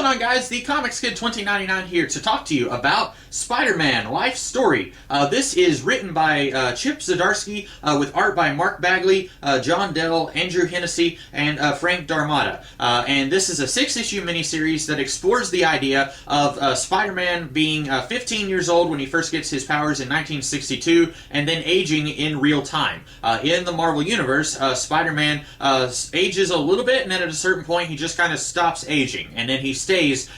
going on, guys? The Comics Kid 2099 here to talk to you about Spider-Man Life Story. This is written by Chip Zdarsky with art by Mark Bagley, John Dell, Andrew Hennessy, and Frank Darmada. And this is a 6-issue miniseries that explores the idea of Spider-Man being 15 years old when he first gets his powers in 1962, and then aging in real time. In the Marvel Universe, Spider-Man ages a little bit, and then at a certain point he just kind of stops aging, and then he stays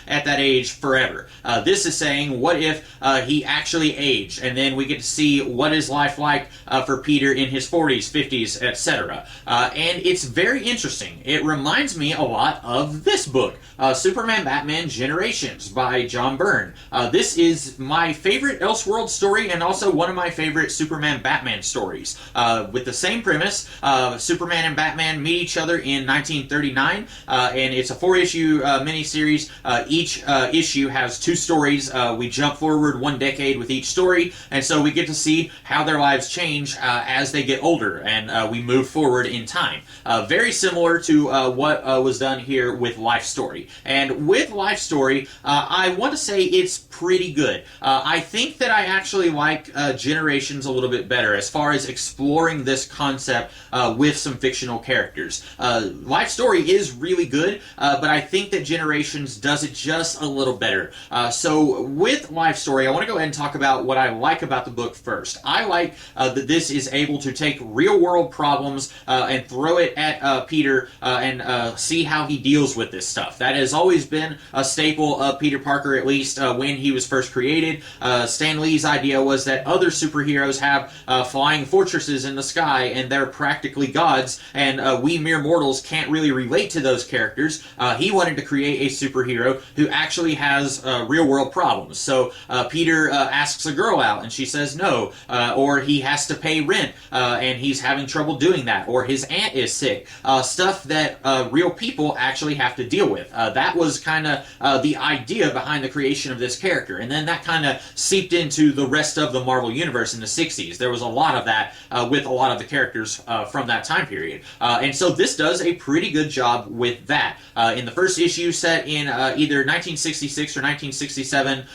at that age forever. This is saying, what if he actually aged, and then we get to see what is life like for Peter in his 40s, 50s, etc. And it's very interesting. It reminds me a lot of this book, Superman Batman Generations by John Byrne. This is my favorite Elseworld story, and also one of my favorite Superman Batman stories. With the same premise, Superman and Batman meet each other in 1939, and it's a 4-issue miniseries. Each issue has 2 stories. We jump forward 1 decade with each story, and so we get to see how their lives change as they get older, and we move forward in time. Very similar to what was done here with Life Story. And with Life Story, I want to say it's pretty good. I think that I actually like Generations a little bit better as far as exploring this concept with some fictional characters. Life Story is really good, but I think that Generations does it just a little better. So with Life Story, I want to go ahead and talk about what I like about the book first. I like that this is able to take real-world problems and throw it at Peter and see how he deals with this stuff. That has always been a staple of Peter Parker, at least when he was first created. Stan Lee's idea was that other superheroes have flying fortresses in the sky, and they're practically gods, and we mere mortals can't really relate to those characters. He wanted to create a superhero who actually has real-world problems. So Peter asks a girl out, and she says no, or he has to pay rent, and he's having trouble doing that, or his aunt is sick. Stuff that real people actually have to deal with. That was kind of the idea behind the creation of this character, and then that kind of seeped into the rest of the Marvel Universe in the 60s. There was a lot of that with a lot of the characters from that time period. And so this does a pretty good job with that. In the first issue, set in either 1966 or 1967,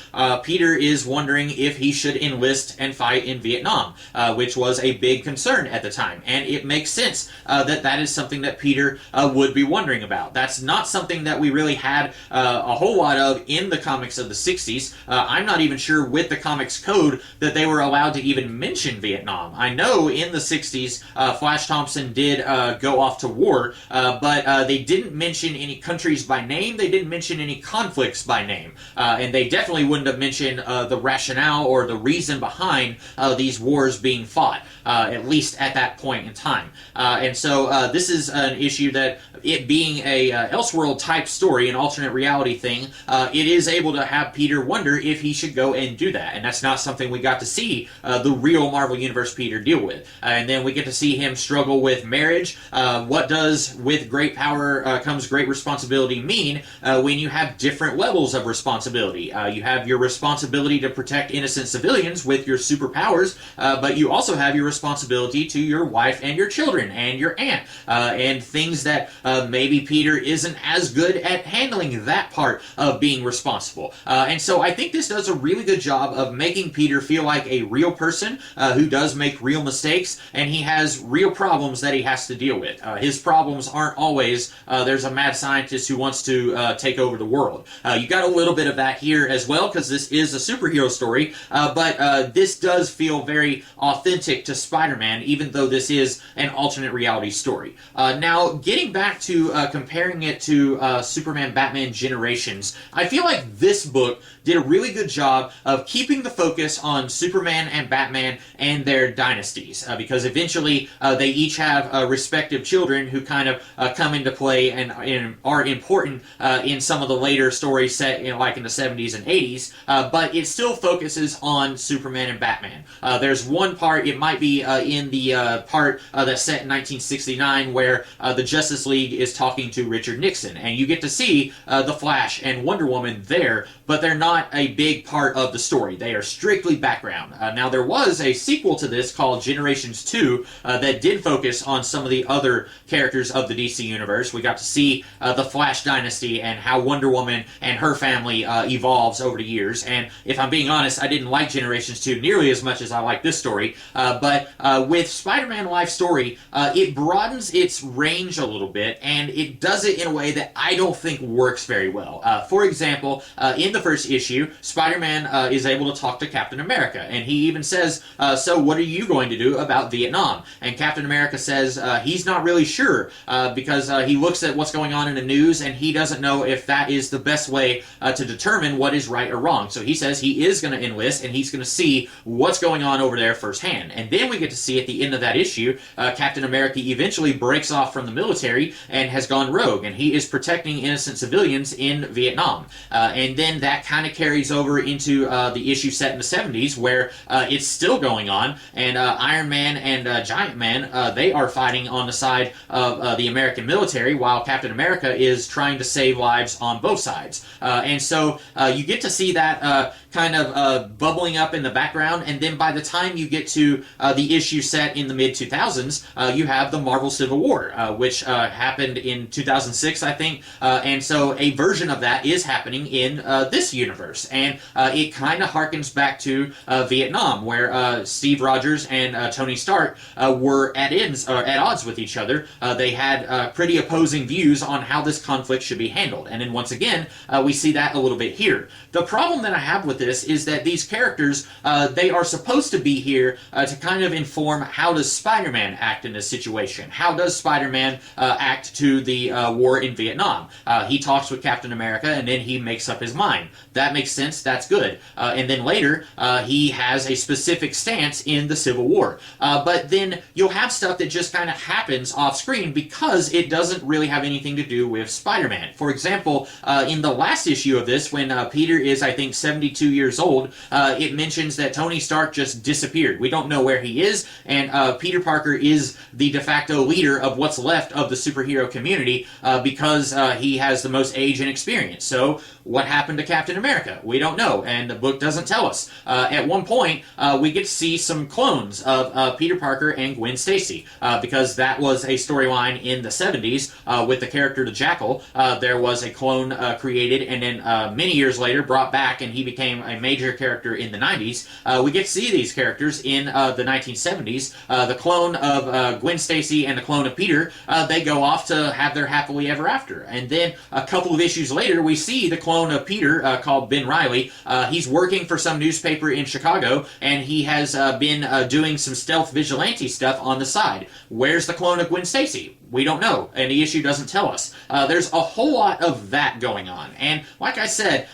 Peter is wondering if he should enlist and fight in Vietnam, which was a big concern at the time. And it makes sense that that is something that Peter would be wondering about. That's not something that we really had a whole lot of in the comics of the 60s. I'm not even sure with the comics code that they were allowed to even mention Vietnam. I know in the 60s, Flash Thompson did go off to war, but they didn't mention any countries by name. They didn't mention any conflicts by name. And they definitely wouldn't have mentioned the rationale or the reason behind these wars being fought, at least at that point in time. And so this is an issue that, it being a Elseworld type story, an alternate reality thing, it is able to have Peter wonder if he should go and do that. And that's not something we got to see the real Marvel Universe Peter deal with. And then we get to see him struggle with marriage. What does with great power comes great responsibility mean when you have different levels of responsibility? You have your responsibility to protect innocent civilians with your superpowers, but you also have your responsibility to your wife and your children and your aunt, and things that maybe Peter isn't as good at handling that part of being responsible. And so I think this does a really good job of making Peter feel like a real person who does make real mistakes, and he has real problems that he has to deal with. His problems aren't always, there's a mad scientist who wants to take over the world. You got a little bit of that here as well, because this is a superhero story, but this does feel very authentic to Spider-Man, even though this is an alternate reality story. Now, getting back to comparing it to Superman Batman Generations, I feel like this book did a really good job of keeping the focus on Superman and Batman and their dynasties, because eventually they each have respective children who kind of come into play and are important in some of the later stories set in like in the 70s and 80s, but it still focuses on Superman and Batman. There's one part, it might be in the part that's set in 1969, where the Justice League is talking to Richard Nixon, and you get to see the Flash and Wonder Woman there, but they're not a big part of the story. They are strictly background. Now, there was a sequel to this called Generations 2 that did focus on some of the other characters of the DC Universe. We got to see the Flash Dynasty and how how Wonder Woman and her family evolves over the years. And if I'm being honest, I didn't like Generations 2 nearly as much as I like this story. But with Spider-Man Life Story, it broadens its range a little bit, and it does it in a way that I don't think works very well. For example, in the first issue, Spider-Man is able to talk to Captain America, and he even says, so what are you going to do about Vietnam? And Captain America says he's not really sure, because he looks at what's going on in the news, and he doesn't know if that is the best way to determine what is right or wrong. So he says he is going to enlist, and he's going to see what's going on over there firsthand. And then we get to see at the end of that issue, Captain America eventually breaks off from the military and has gone rogue, and he is protecting innocent civilians in Vietnam. And then that kind of carries over into the issue set in the 70s, where it's still going on, and Iron Man and Giant Man, they are fighting on the side of the American military, while Captain America is trying to save lives on both sides. And so you get to see that kind of bubbling up in the background, and then by the time you get to the issue set in the mid-2000s, you have the Marvel Civil War, which happened in 2006, I think, and so a version of that is happening in this universe, and it kind of harkens back to Vietnam, where Steve Rogers and Tony Stark were at odds with each other. They had pretty opposing views on how this conflict should be handled, and then once again, we see that a little bit here. The problem that I have with this is that these characters, they are supposed to be here to kind of inform how does Spider-Man act in this situation. How does Spider-Man act to the war in Vietnam? He talks with Captain America, and then he makes up his mind. That makes sense, that's good. And then later, he has a specific stance in the Civil War. But then you'll have stuff that just kind of happens off screen because it doesn't really have anything to do with Spider-Man. For example, in the last issue of this, when Peter is, I think, 72 years old, it mentions that Tony Stark just disappeared. We don't know where he is, and Peter Parker is the de facto leader of what's left of the superhero community because he has the most age and experience. So what happened to Captain America? We don't know, and the book doesn't tell us. At one point, we get to see some clones of Peter Parker and Gwen Stacy, because that was a storyline in the 70s with the character the Jackal. There was a clone created, and then many years later brought back, and he became a major character in the 90s. We get to see these characters in the 1970s. The clone of Gwen Stacy and the clone of Peter, they go off to have their happily ever after. And then a couple of issues later, we see the clone of Peter called Ben Reilly. He's working for some newspaper in Chicago, and he has been doing some stealth vigilante stuff on the side. Where's the clone of Gwen Stacy? We don't know, and the issue doesn't tell us. There's a whole lot of that going on. And like I said,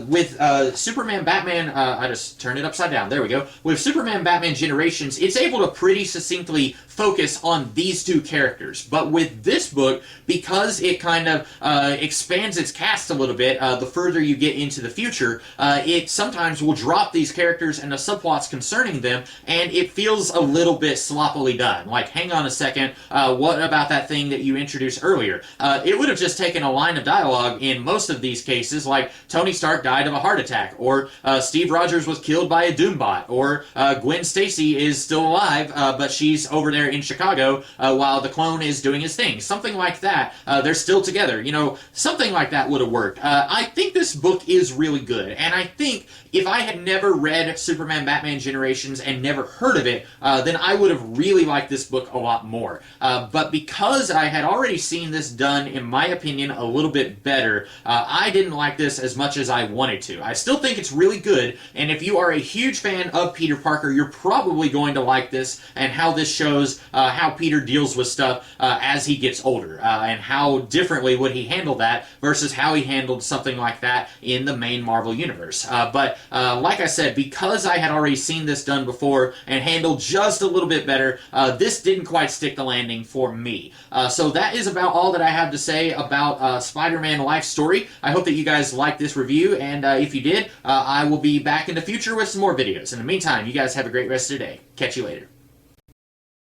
with Superman, Batman, I just turned it upside down. There we go. With Superman, Batman Generations, it's able to pretty succinctly focus on these two characters. But with this book, because it kind of expands its cast a little bit, the further you get into the future, it sometimes will drop these characters and the subplots concerning them, and it feels a little bit sloppily done. Like, hang on a second, what about that thing that you introduced earlier? It would have just taken a line of dialogue in most of these cases, like Tony Stark died of a heart attack, or Steve Rogers was killed by a Doombot, or Gwen Stacy is still alive, but she's over there in Chicago while the clone is doing his thing. Something like that. They're still together. You know, something like that would have worked. I think this book is really good, and I think if I had never read Superman Batman Generations and never heard of it, then I would have really liked this book a lot more. But because I had already seen this done, in my opinion, a little bit better, I didn't like this as much as I wanted to. I still think it's really good, and if you are a huge fan of Peter Parker, you're probably going to like this, and how this shows how Peter deals with stuff as he gets older, and how differently would he handle that versus how he handled something like that in the main Marvel Universe. But like I said, because I had already seen this done before and handled just a little bit better, this didn't quite stick the landing for me. So that is about all that I have to say about Spider-Man Life Story. I hope that you guys liked this review, and if you did, I will be back in the future with some more videos. In the meantime, you guys have a great rest of your day. Catch you later.